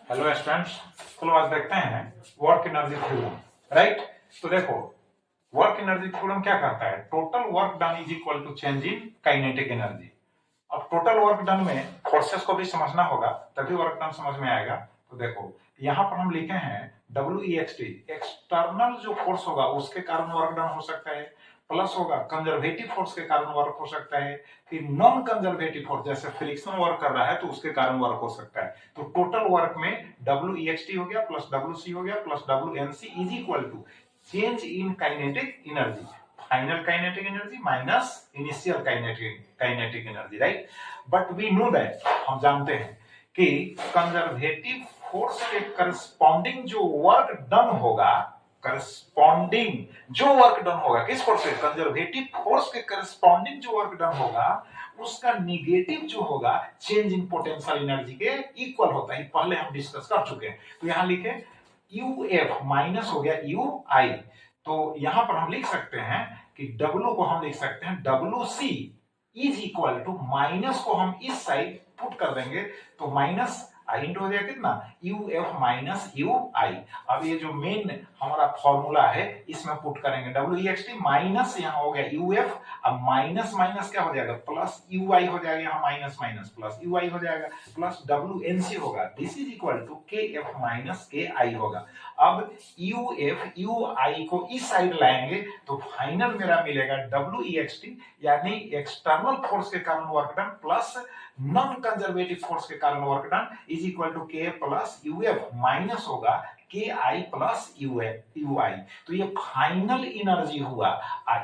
Hello students, चलो आज देखते हैं वर्क एनर्जी थ्योरम। राइट, तो देखो वर्क एनर्जी थ्योरम क्या कहता है, total work done is equal to change in kinetic energy. अब टोटल वर्क डन में फोर्सेस को भी समझना होगा तभी वर्क डन समझ में आएगा। तो देखो यहाँ पर हम लिखे हैं WEXT, एक्सटर्नल जो फोर्स होगा उसके कारण वर्क डन हो सकता है, प्लस होगा कंजर्वेटिव फोर्स के कारण वर्क हो सकता है, फिर नॉन कंजर्वेटिव फोर्स जैसे फ्रिक्शन वर्क कर रहा है तो उसके कारण वर्क हो सकता है। तो टोटल वर्क में WEXT हो गया प्लस WC हो गया plus WNC is equal to change in kinetic energy, final kinetic energy minus initial kinetic energy. Right, but we know that, हम जानते हैं कि कंजर्वेटिव फोर्स के करस्पॉन्डिंग जो वर्क डन होगा, करस्पॉन्डिंग जो वर्क डन होगा किस फोर्स से, कंजर्वेटिव फोर्स के करस्पॉन्डिंग जो वर्क डन होगा उसका निगेटिव जो होगा चेंज इन पोटेंशियल एनर्जी के इक्वल होता है। पहले हम डिस्कस कर चुके हैं। तो यहां लिखे UF माइनस हो गया UI, तो यहां पर हम लिख सकते हैं कि W को हम लिख सकते हैं WC is equal to, minus को हम इस साइड पुट कर देंगे तो माइनस आई इंटू हो जाएगा कितना, UF माइनस UI। अब ये जो मेन हमारा फॉर्मूला है इसमें पुट करेंगे WEXT माइनस यहाँ हो गया UF, अब माइनस माइनस क्या हो जाएगा प्लस UI हो जाएगा, यहाँ माइनस माइनस प्लस UI हो जाएगा, प्लस WNC होगा, this is equal to KF minus KI होगा। अब UF UI को इस साइड लाएंगे तो फाइनल मेरा मिलेगा WEXT यानी एक्सटर्नल फोर्स के कारण work done plus non conservative force के कारण work done is equal to K plus UF minus होगा KI प्लस UI। तो ये फाइनल एनर्जी हुआ,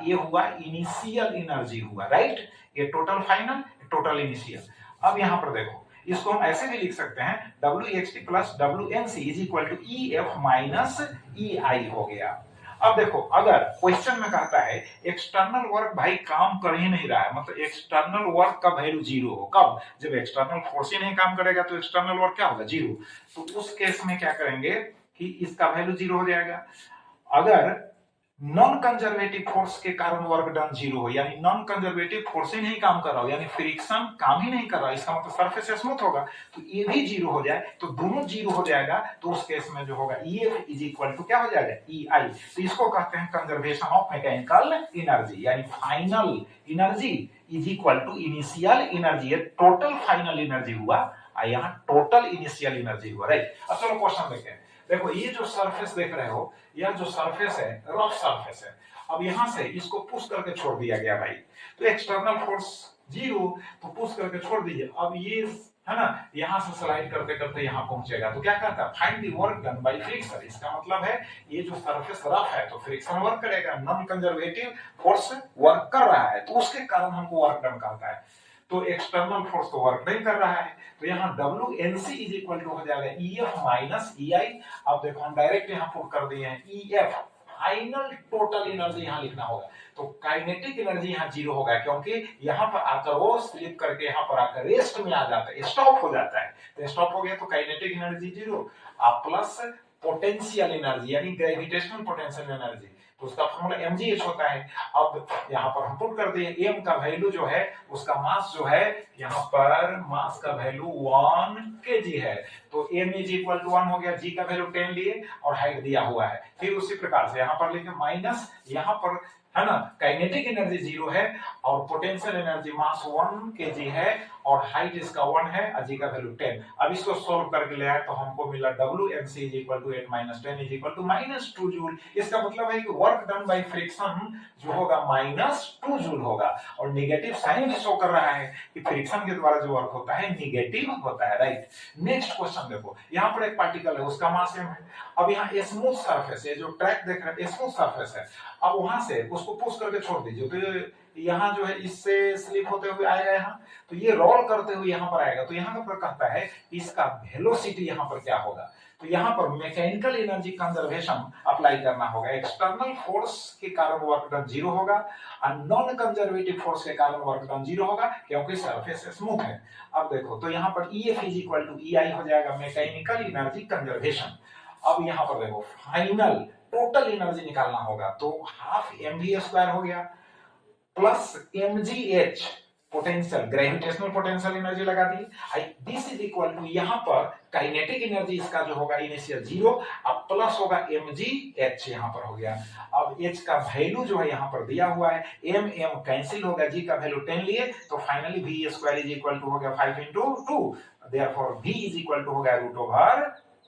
ये हुआ इनिशियल एनर्जी हुआ। राइट, ये टोटल फाइनल, टोटल इनिशियल। अब यहां पर देखो इसको हम ऐसे भी लिख सकते हैं WEXT plus WNC is equal to EF minus EI हो गया। अब देखो अगर क्वेश्चन में कहता है एक्सटर्नल वर्क भाई काम कर ही नहीं रहा है, मतलब एक्सटर्नल वर्क का वैल्यू जीरो हो, कब, जब एक्सटर्नल फोर्स ही नहीं काम करेगा तो एक्सटर्नल वर्क क्या होगा, जीरो। तो उस केस में क्या करेंगे कि इसका वैल्यू जीरो हो जाएगा। अगर नॉन कंजर्वेटिव फोर्स के कारण वर्क डन जीरो हो, यानी नॉन कंजर्वेटिव फोर्स ही नहीं काम कर रहा हो, यानी फ्रिक्शन काम ही नहीं कर रहा, इसका मतलब सरफेस स्मूथ होगा, तो ये भी जीरो हो जाए तो दोनों जीरो हो जाएगा। तो उस केस में जो होगा EF इज इक्वल टू क्या हो जाएगा EI। तो इसको कहते हैं कंजर्वेशन ऑफ मैकेनिकल एनर्जी, यानी final energy is equal to initial energy. ये टोटल फाइनल एनर्जी हुआ, यहाँ टोटल इनिशियल एनर्जी हुआ। राइट, अब चलो क्वेश्चन देखते हैं। देखो ये जो सरफेस देख रहे हो, यह जो सरफेस है रफ सरफेस है। अब यहां से इसको पुश करके छोड़ दिया गया भाई, तो एक्सटर्नल फोर्स जीरो, तो पुश करके छोड़ दीजिए। अब ये है ना, यहां से स्लाइड करते करते यहां पहुंचेगा, तो क्या कहता है, find the work done by friction. इसका मतलब है ये जो सरफेस रफ है तो फ्रिक्शन वर्क करेगा, नॉन कंजर्वेटिव फोर्स वर्क कर रहा है तो उसके कारण हमको वर्क डन कहता है। तो एक्सटर्नल फोर्स तो वर्क नहीं कर रहा है, तो यहाँ WNC इज इक्वल टू हो जाएगा EF माइनस EI। अब देखो हम डायरेक्ट यहाँ पुट कर दिए हैं EF, फाइनल टोटल एनर्जी यहाँ लिखना होगा, तो काइनेटिक एनर्जी यहाँ जीरो होगा क्योंकि यहाँ पर आकर वो स्लिप करके यहाँ पर आकर रेस्ट में आ जाता है, स्टॉप हो जाता है। तो स्टॉप हो गया तो kinetic energy zero, plus potential energy यानी ग्रेविटेशनल पोटेंशियल एनर्जी, तो उसका फॉर्मूला mgh होता है। अब यहाँ पर हम पुट कर दिए m का वैल्यू जो है, उसका मास जो है यहाँ पर मास का वैल्यू 1 kg है, तो m इज इक्वल टू 1 हो गया, g का वैल्यू 10 लिए और हाइट दिया हुआ है। फिर उसी प्रकार से यहाँ पर लिखे माइनस, यहाँ पर है ना काइनेटिक एनर्जी जीरो है और पोटेंशियल एनर्जी मास 1 kg है और हाइट इसका 1 है और जी का वैल्यू 10। अब इसको सोल्व करके ले आए तो हमको मिला WMC is equal to 8 minus 10 is equal to minus 2 joule. इसका मतलब है कि वर्क डन बाय फ्रिक्शन जो होगा माइनस 2 जूल होगा, और नेगेटिव साइन शो कर रहा है कि फ्रिक्शन के द्वारा जो वर्क होता है नेगेटिव होता है। राइट, नेक्स्ट क्वेश्चन देखो, यहाँ पर एक पार्टिकल है उसका मास m है। अब यहाँ स्मूथ सरफेस है, जो ट्रैक देख रहे हैं स्मूथ सरफेस है, अब वहां से उसको पुश करके छोड़ दीजिए, तो यहाँ जो है इससे स्लिप होते हुए आएगा यहाँ, तो ये रोल करते हुए यहाँ पर आएगा, तो यहाँ पर कहता है इसका वेलोसिटी यहाँ पर क्या होगा। तो यहाँ पर मैकेनिकल एनर्जी कंजर्वेशन अप्लाई करना होगा, एक्सटर्नल फोर्स के कारण वर्क डन जीरो होगा और नॉन कंजर्वेटिव फोर्स के कारण वर्क डन जीरो होगा क्योंकि सरफेस स्मूथ है। अब देखो तो यहाँ पर EF is equal to EI हो जाएगा, मैकेनिकल एनर्जी कंजर्वेशन। अब यहाँ पर देखो फाइनल टोटल एनर्जी निकालना होगा, तो हाफ mv² हो गया plus mgh potential gravitational potential energy लगा दी। दिस इज इक्वल टू यहाँ पर काइनेटिक एनर्जी इसका जो होगा इनिशियल 0, अब प्लस होगा mg h यहाँ पर हो गया। अब h का वैल्यू जो है यहाँ पर दिया हुआ है, m कैंसिल होगा, g का वैल्यू 10 लिए तो finally v square is equal to हो गया 5 into 2, therefore v is equal to हो गया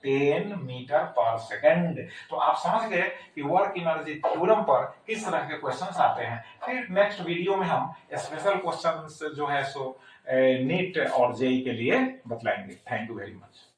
√10 मीटर पर सेकंड। तो आप समझ गए कि वर्क एनर्जी थ्योरम पर किस तरह के क्वेश्चंस आते हैं। फिर नेक्स्ट वीडियो में हम स्पेशल क्वेश्चंस जो है सो नीट और जेई के लिए बतलाएंगे। Thank you very much.